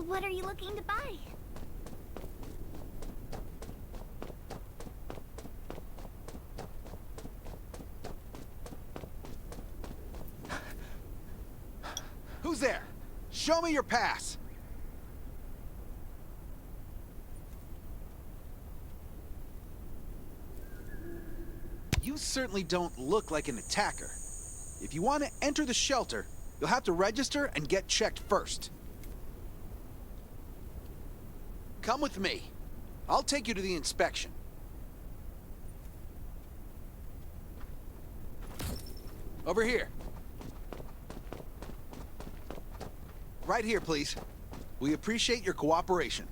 What are you looking to buy? Who's there? Show me your pass! You certainly don't look like an attacker. If you want to enter the shelter, you'll have to register and get checked first. Come with me. I'll take you to the inspection. Over here. Right here, please. We appreciate your cooperation.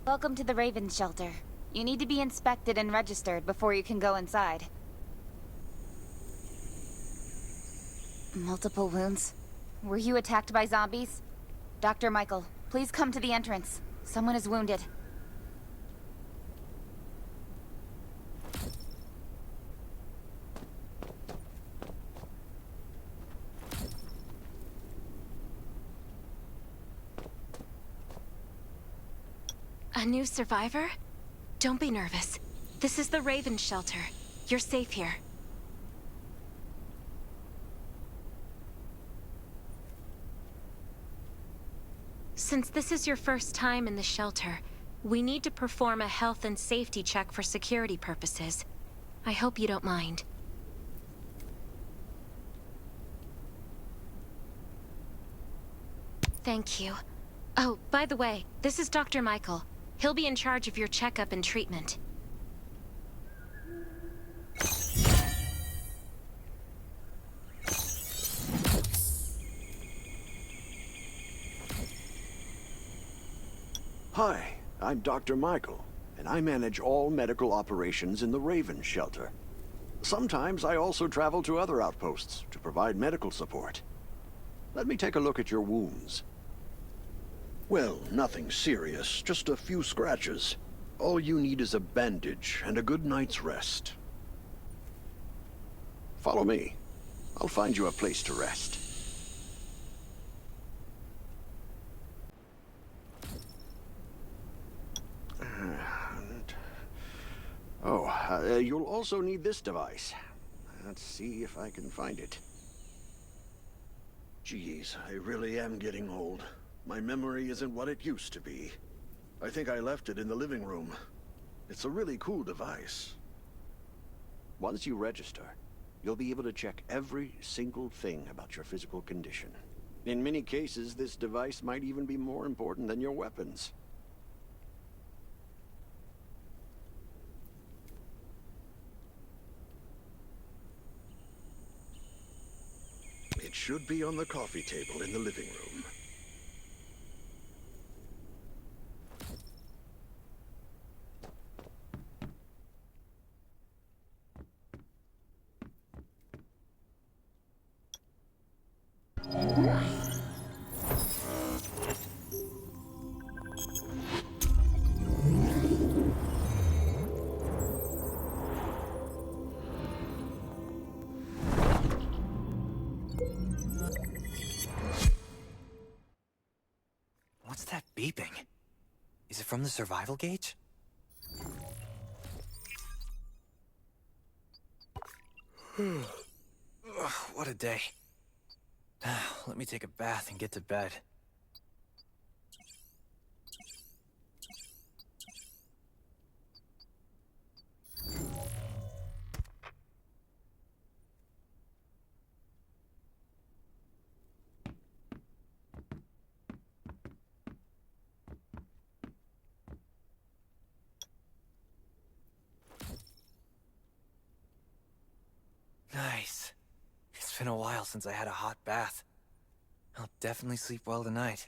Welcome to the Raven Shelter. You need to be inspected and registered before you can go inside. Multiple wounds? Were you attacked by zombies? Dr. Michael, please come to the entrance. Someone is wounded. A new survivor? Don't be nervous. This is the Raven Shelter. You're safe here. Since this is your first time in the shelter, we need to perform a health and safety check for security purposes. I hope you don't mind. Thank you. Oh, by the way, this is Dr. Michael. He'll be in charge of your checkup and treatment. Hi, I'm Dr. Michael, and I manage all medical operations in the Raven Shelter. Sometimes I also travel to other outposts to provide medical support. Let me take a look at your wounds. Well, nothing serious, just a few scratches. All you need is a bandage and a good night's rest. Follow me. I'll find you a place to rest. You'll also need this device. Let's see if I can find it. Geez, I really am getting old. My memory isn't what it used to be. I think I left it in the living room. It's a really cool device. Once you register, you'll be able to check every single thing about your physical condition. In many cases, this device might even be more important than your weapons. It should be on the coffee table in the living room. What's that beeping? Is it from the survival gauge? Ugh, what a day. Let me take a bath and get to bed. Nice. It's been a while since I had a hot bath. I'll definitely sleep well tonight.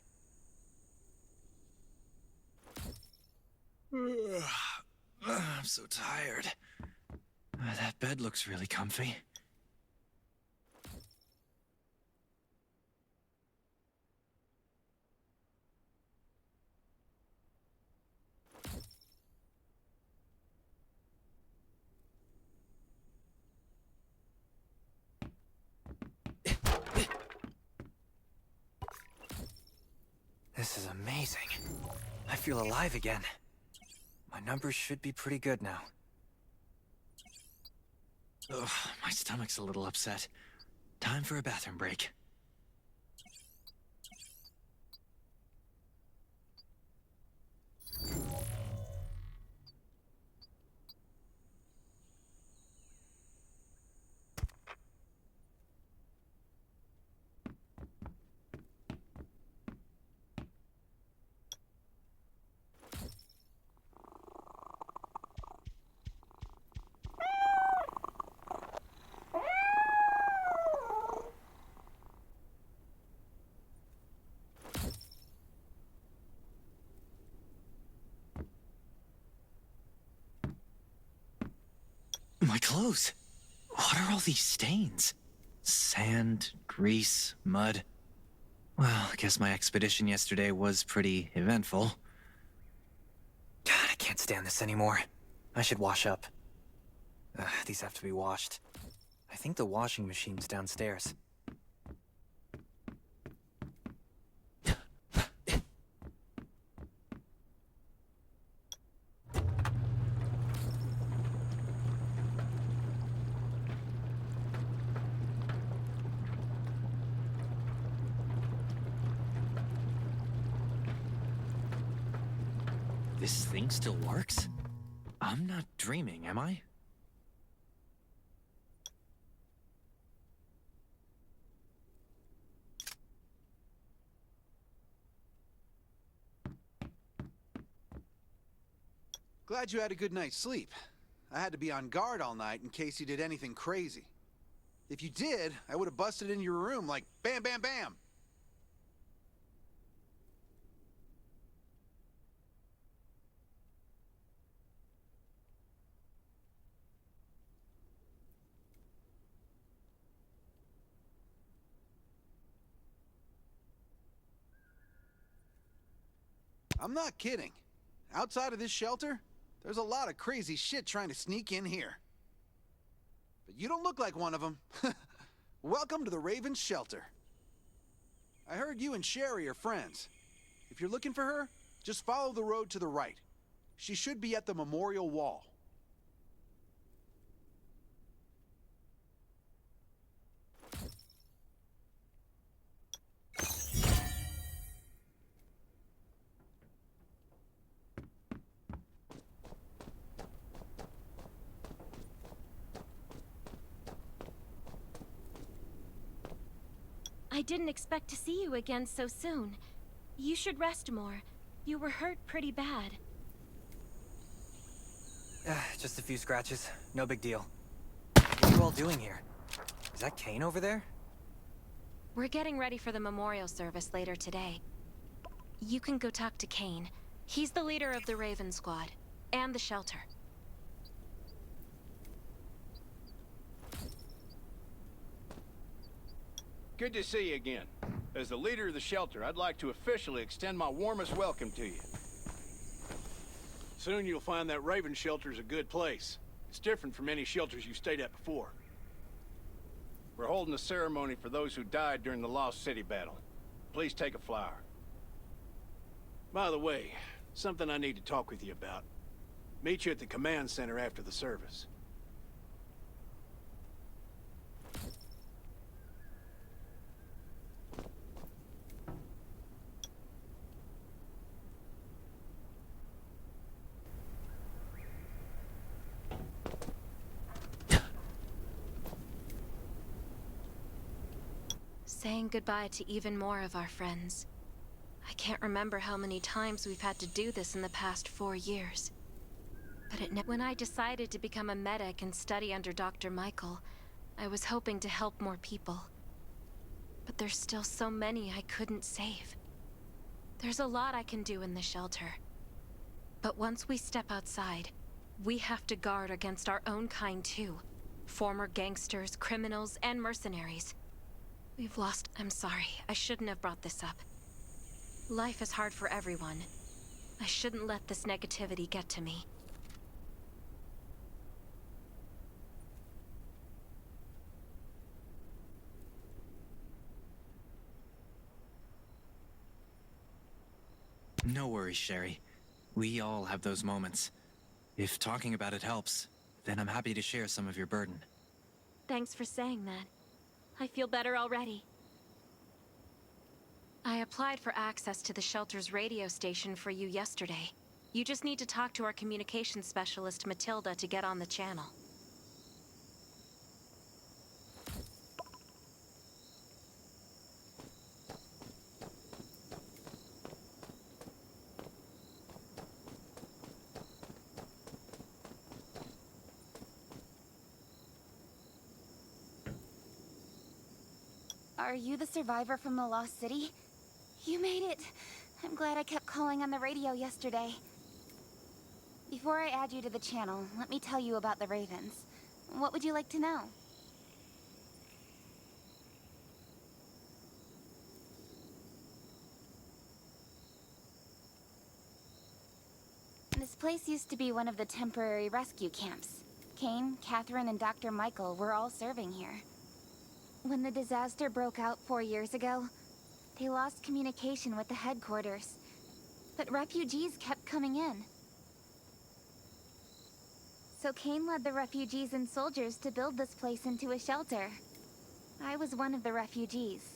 I'm so tired. That bed looks really comfy. This is amazing. I feel alive again. My numbers should be pretty good now. Ugh, my stomach's a little upset. Time for a bathroom break. My clothes. What are all these stains? Sand, grease, mud. Well, I guess my expedition yesterday was pretty eventful. God, I can't stand this anymore. I should wash up. These have to be washed. I think the washing machine's downstairs. This thing still works? I'm not dreaming, am I? Glad you had a good night's sleep. I had to be on guard all night in case you did anything crazy. If you did, I would have busted in your room like bam, bam, bam. I'm not kidding. Outside of this shelter, there's a lot of crazy shit trying to sneak in here. But you don't look like one of them. Welcome to the Raven's shelter. I heard you and Sherry are friends. If you're looking for her, just follow the road to the right. She should be at the memorial wall. I didn't expect to see you again so soon. You should rest more. You were hurt pretty bad. Just a few scratches. No big deal. What are you all doing here? Is that Kane over there? We're getting ready for the memorial service later today. You can go talk to Kane. He's the leader of the Raven Squad, and the shelter. Good to see you again. As the leader of the shelter, I'd like to officially extend my warmest welcome to you. Soon you'll find that Raven shelter's a good place. It's different from any shelters you've stayed at before. We're holding a ceremony for those who died during the Lost City battle. Please take a flower. By the way, something I need to talk with you about. Meet you at the command center after the service. Saying goodbye to even more of our friends. I can't remember how many times we've had to do this in the past 4 years. But when I decided to become a medic and study under Dr. Michael, I was hoping to help more people. But there's still so many I couldn't save. There's a lot I can do in the shelter. But once we step outside, we have to guard against our own kind too. Former gangsters, criminals, and mercenaries. We've lost... I'm sorry, I shouldn't have brought this up. Life is hard for everyone. I shouldn't let this negativity get to me. No worries, Sherry. We all have those moments. If talking about it helps, then I'm happy to share some of your burden. Thanks for saying that. I feel better already. I applied for access to the shelter's radio station for you yesterday. You just need to talk to our communications specialist, Matilda, to get on the channel. Are you the survivor from the Lost City? You made it. I'm glad I kept calling on the radio yesterday. Before I add you to the channel, let me tell you about the Ravens. What would you like to know? This place used to be one of the temporary rescue camps. Kane, Catherine, and Dr. Michael were all serving here. When the disaster broke out 4 years ago, they lost communication with the headquarters. But refugees kept coming in. So Kane led the refugees and soldiers to build this place into a shelter. I was one of the refugees.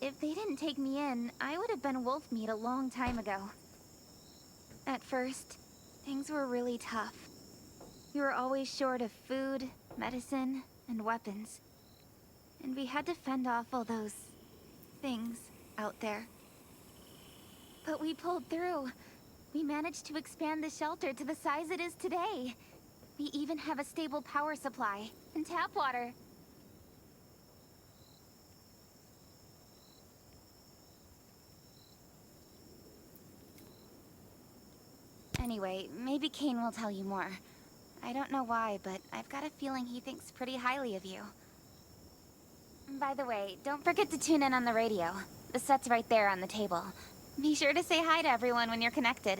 If they didn't take me in, I would have been wolf meat a long time ago. At first, things were really tough. We were always short of food, medicine, and weapons. And we had to fend off all those things out there. But we pulled through. We managed to expand the shelter to the size it is today. We even have a stable power supply and tap water. Anyway, maybe Kane will tell you more. I don't know why, but I've got a feeling he thinks pretty highly of you. By the way, don't forget to tune in on the radio. The set's right there on the table. Be sure to say hi to everyone when you're connected.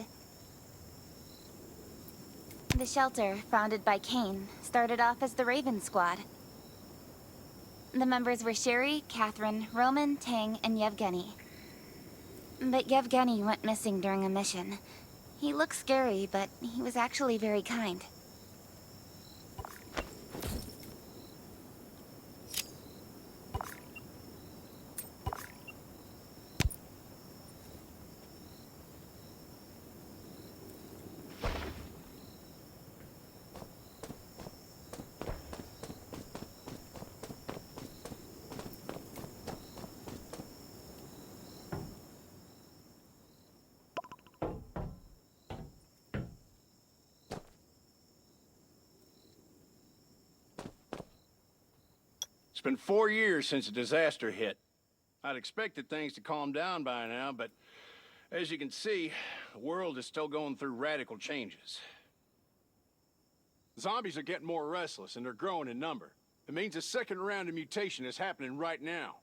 The shelter, founded by Kane, started off as the Raven Squad. The members were Sherry, Catherine, Roman, Tang, and Yevgeny. But Yevgeny went missing during a mission. He looked scary, but he was actually very kind. It's been 4 years since the disaster hit. I'd expected things to calm down by now, but as you can see, the world is still going through radical changes. Zombies are getting more restless, and they're growing in number. It means a second round of mutation is happening right now.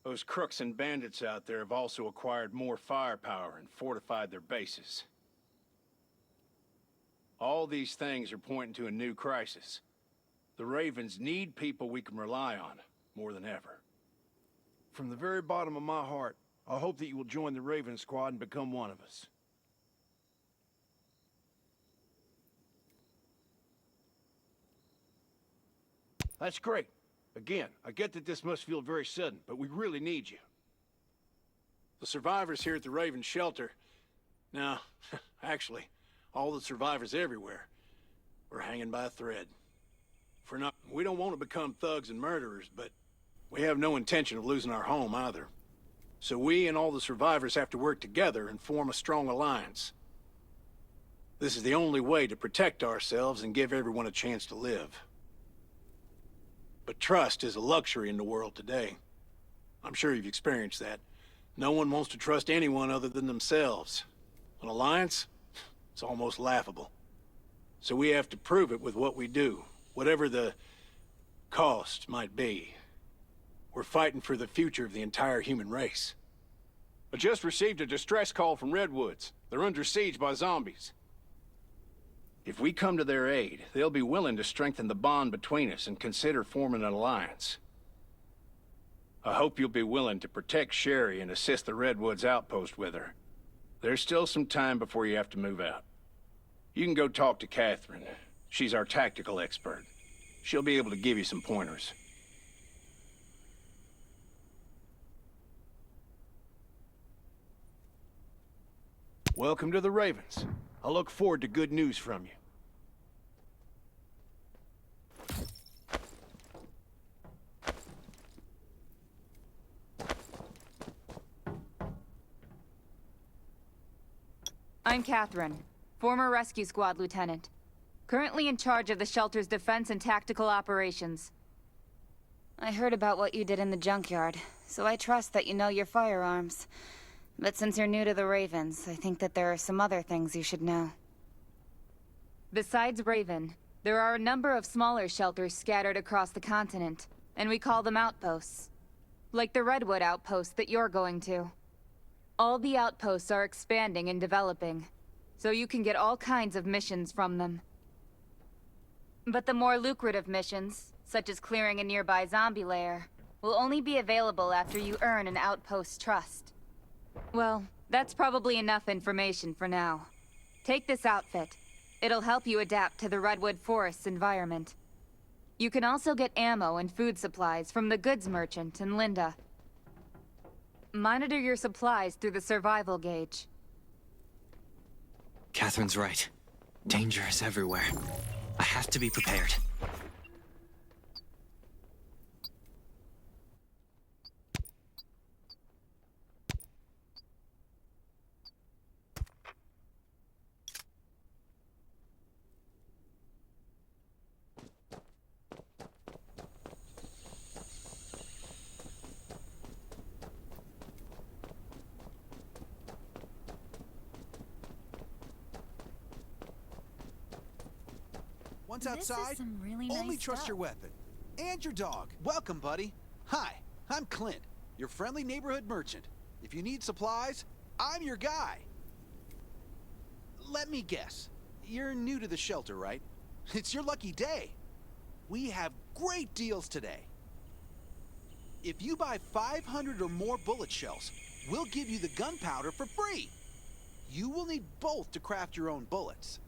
Those crooks and bandits out there have also acquired more firepower and fortified their bases. All these things are pointing to a new crisis. The Ravens need people we can rely on, more than ever. From the very bottom of my heart, I hope that you will join the Raven Squad and become one of us. That's great. Again, I get that this must feel very sudden, but we really need you. The survivors here at the Raven Shelter... No, actually, all the survivors everywhere. We're hanging by a thread. We don't want to become thugs and murderers, but we have no intention of losing our home either. So we and all the survivors have to work together and form a strong alliance. This is the only way to protect ourselves and give everyone a chance to live. But trust is a luxury in the world today. I'm sure you've experienced that. No one wants to trust anyone other than themselves. An alliance? It's almost laughable. So we have to prove it with what we do, whatever the cost might be. We're fighting for the future of the entire human race. I just received a distress call from Redwoods. They're under siege by zombies. If we come to their aid, they'll be willing to strengthen the bond between us and consider forming an alliance. I hope you'll be willing to protect Sherry and assist the Redwoods outpost with her. There's still some time before you have to move out. You can go talk to Catherine. She's our tactical expert. She'll be able to give you some pointers. Welcome to the Ravens. I look forward to good news from you. I'm Catherine, former rescue squad lieutenant. Currently in charge of the shelter's defense and tactical operations. I heard about what you did in the junkyard, so I trust that you know your firearms. But since you're new to the Ravens, I think that there are some other things you should know. Besides Raven, there are a number of smaller shelters scattered across the continent, and we call them outposts. Like the Redwood outpost that you're going to. All the outposts are expanding and developing, so you can get all kinds of missions from them. But the more lucrative missions, such as clearing a nearby zombie lair, will only be available after you earn an outpost's trust. Well, that's probably enough information for now. Take this outfit. It'll help you adapt to the Redwood Forest's environment. You can also get ammo and food supplies from the goods merchant in Linda. Monitor your supplies through the survival gauge. Catherine's right. Danger is everywhere. I have to be prepared. Once This is outside, some really only nice trust your stuff. weapon. And your dog. Welcome, buddy. Hi, I'm Clint, your friendly neighborhood merchant. If you need supplies, I'm your guy. Let me guess. You're new to the shelter, right? It's your lucky day. We have great deals today. If you buy 500 or more bullet shells, we'll give you the gunpowder for free. You will need both to craft your own bullets.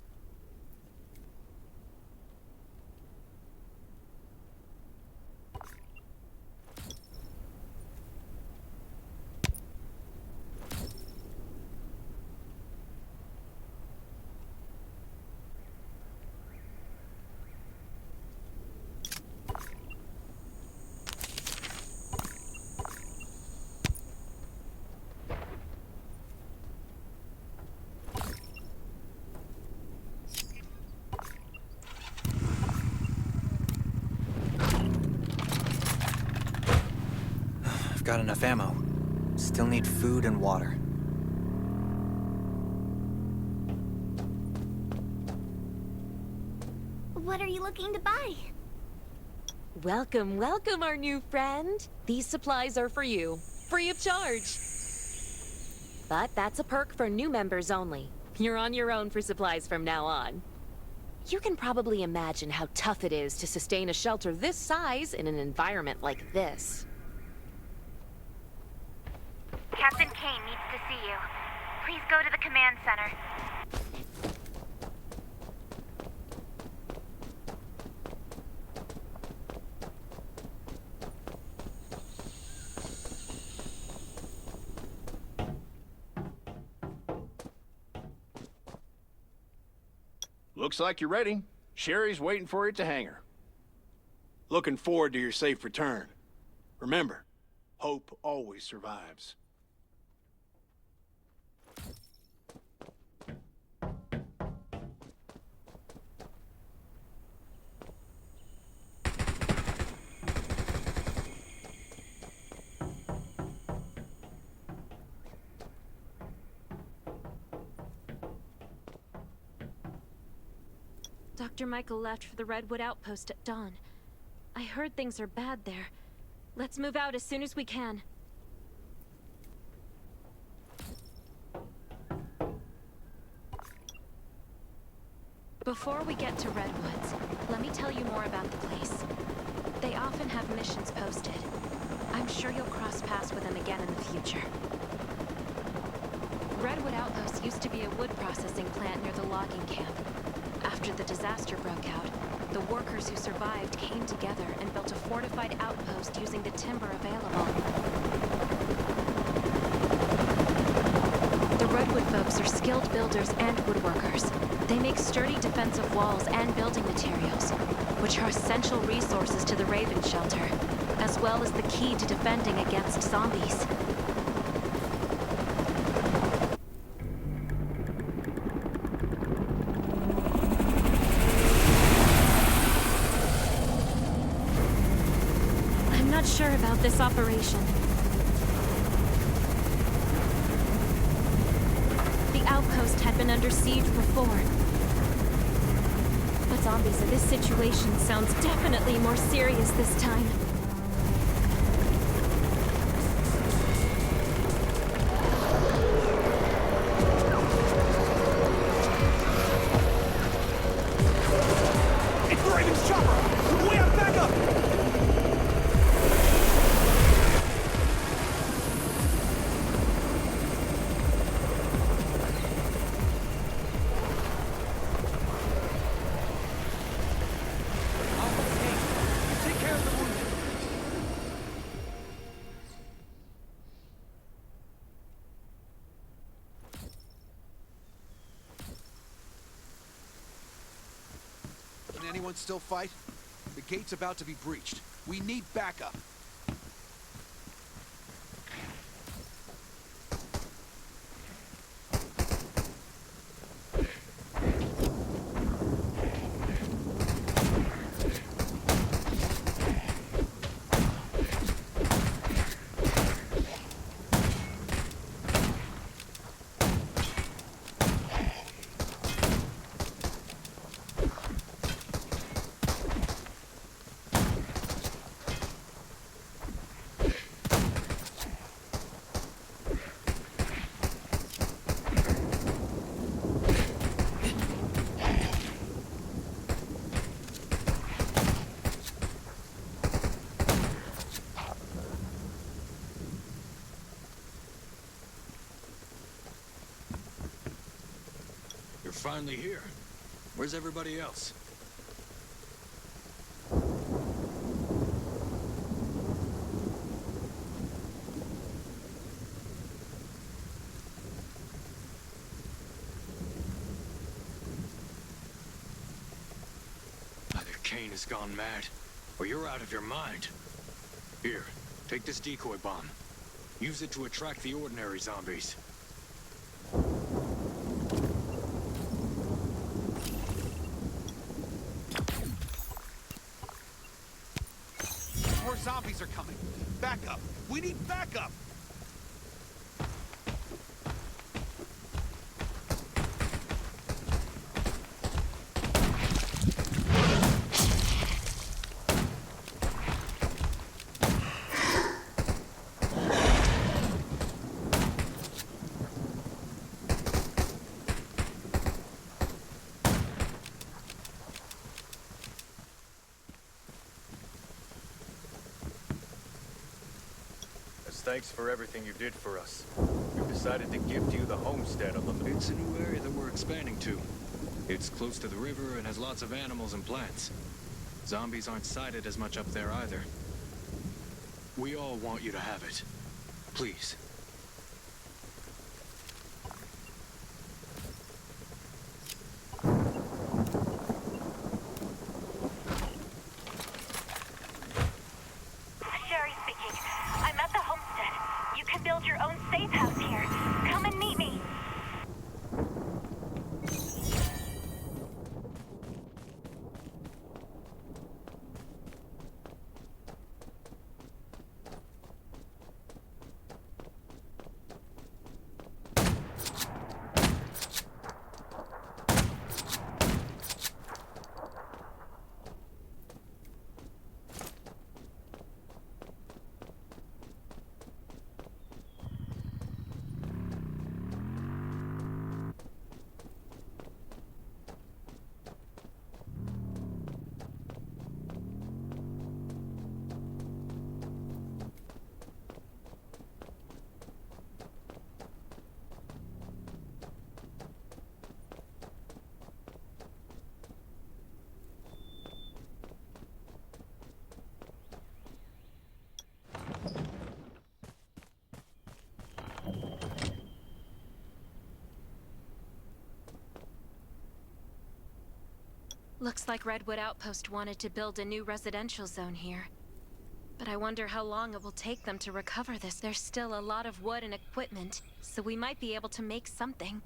I've got enough ammo. Still need food and water. What are you looking to buy? Welcome, welcome, our new friend. These supplies are for you, free of charge. But that's a perk for new members only. You're on your own for supplies from now on. You can probably imagine how tough it is to sustain a shelter this size in an environment like this. Captain Kane needs to see you. Please go to the command center. Looks like you're ready. Sherry's waiting for you at the hangar. Looking forward to your safe return. Remember, hope always survives. Dr. Michael left for the Redwood outpost at dawn. I heard things are bad there. Let's move out as soon as we can. Before we get to Redwoods, let me tell you more about the place. They often have missions posted. I'm sure you'll cross paths with him again in the future. Redwood Outpost used to be a wood processing plant near the logging camp. After the disaster broke out, the workers who survived came together and built a fortified outpost using the timber available. The Redwood folks are skilled builders and woodworkers. They make sturdy defensive walls and building materials, which are essential resources to the Raven Shelter, as well as the key to defending against zombies. I'm not sure about this operation. The outpost had been under siege before. But zombies in this situation sounds definitely more serious this time. It's the Raven's chopper! We have backup! Take care of the wounded. Can anyone still fight? The gate's about to be breached. We need backup. You're finally here. Where's everybody else? Either Kane has gone mad, or you're out of your mind. Here, take this decoy bomb. Use it to attract the ordinary zombies. More zombies are coming. Backup. We need backup. Thanks for everything you did for us. We've decided to gift you the homestead on the... It's a new area that we're expanding to. It's close to the river and has lots of animals and plants. Zombies aren't sighted as much up there either. We all want you to have it. Please. Sherry speaking. I'm at the homestead. You can build your own safe house here. Come and meet me. Looks like Redwood Outpost wanted to build a new residential zone here. But I wonder how long it will take them to recover this. There's still a lot of wood and equipment, so we might be able to make something.